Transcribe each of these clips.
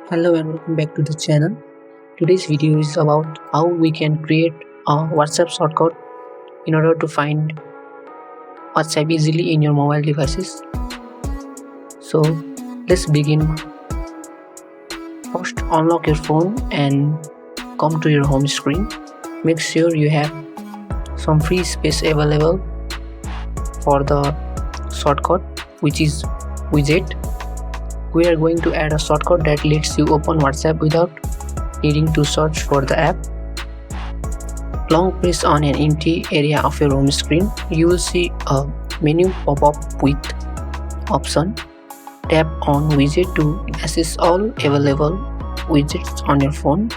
Hello and welcome back to the channel. Today's video is about how we can create a WhatsApp shortcut in order to find WhatsApp easily in your mobile devices. So let's begin. First, unlock your phone and come to your home screen. Make sure you have some free space available for the shortcut, which is Widget. We are going to add a shortcut that lets you open WhatsApp without needing to search for the app. Long press on an empty area of your home screen. You will see a menu pop up with option. Tap on Widget to access all available widgets on your phone.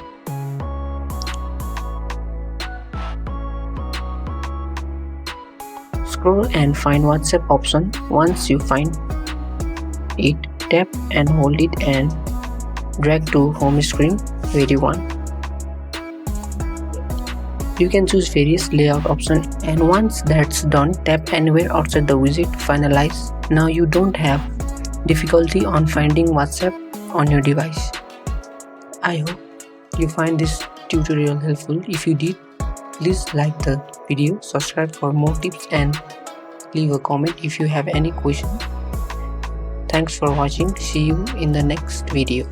Scroll and find WhatsApp option. Once you find it, tap and hold it and drag to home screen where you want. You can choose various layout options, and once that's done, tap anywhere outside the widget to finalize. Now you don't have difficulty on finding WhatsApp on your device. I hope you find this tutorial helpful. If you did, please like the video, subscribe for more tips, and leave a comment if you have any question. Thanks for watching. See you in the next video.